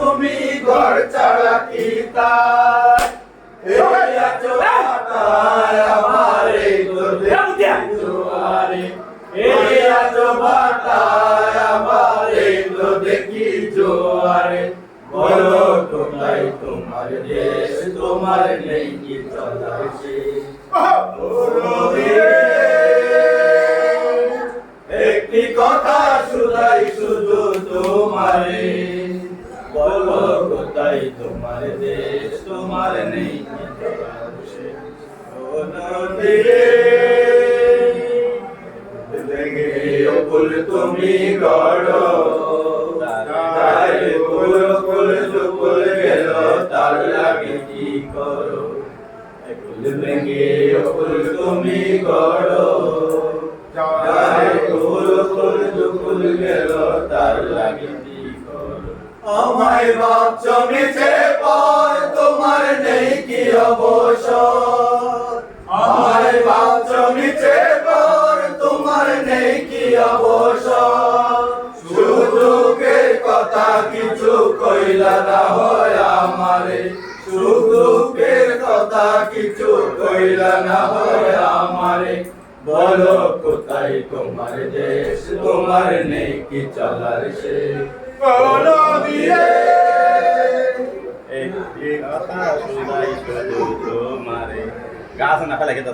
তুমি ঘর ছাড়া কি তাই এই আছো বাটায় আমার এই তো দেখি জোয়ারে এই আছো বাটায় আমার এই তো দেখি জোয়ারে বলো কোথায় তোমার দেশ তোমার নেই কি চলার শেষ একটি কথা শুধাই শুধু তোমারে বলো কোথায় তোমার দেশ তোমার নেই কি চলার শেষ ও নদী লেগে ফুল তুমি গড়ো তাই ফুল ফুল ফুল গেল তার লাগে কি করো ফুল ভেঙে ফুল তুমি গড়ো তাই ফুল ফুল ফুল গেল তার লাগে কি করো আমায় ভাবছ মিছে পর তোমার নেই কি অবসর আমায় ভাবছ মিছে পর তোমার নেই কি অবসর সুখের কথা কিছু কইলা না হয় আমারে সুখের কথা কিছু কইলা না হয় আমারে বলো কোথায় তোমার দেশ তোমার নেই কি চলার শেষ বলো দিয়ে একটি কথা শুনাই শুধু তোমারে গাছ না ফেলে খেতে